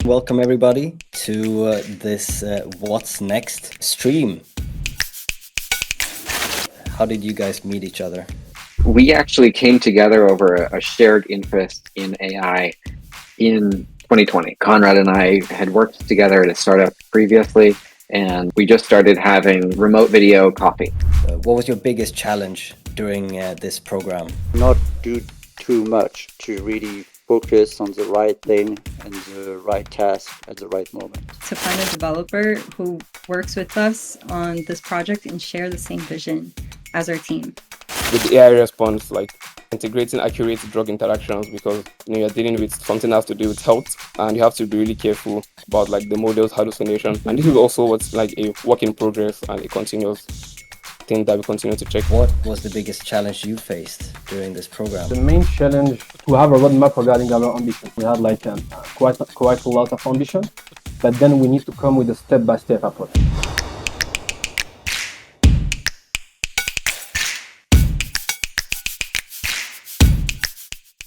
Welcome everybody to this What's Next stream. How did you guys meet each other? We actually came together over a shared interest in AI in 2020. Conrad and I had worked together at a startup previously, and we just started having remote video coffee. What was your biggest challenge during this program? Not do too much to really focus on the right thing and the right task at the right moment. To find a developer who works with us on this project and share the same vision as our team. With the AI response, like integrating accurate drug interactions, because you're dealing with something that has to do with health, and you have to be really careful about like the model's hallucination. And this is also what's like a work in progress and a continuous thing that we continue to check. What was the biggest challenge you faced during this program? The main challenge to have a roadmap regarding our ambition. We had like quite a lot of ambition, but then we need to come with a step-by-step approach.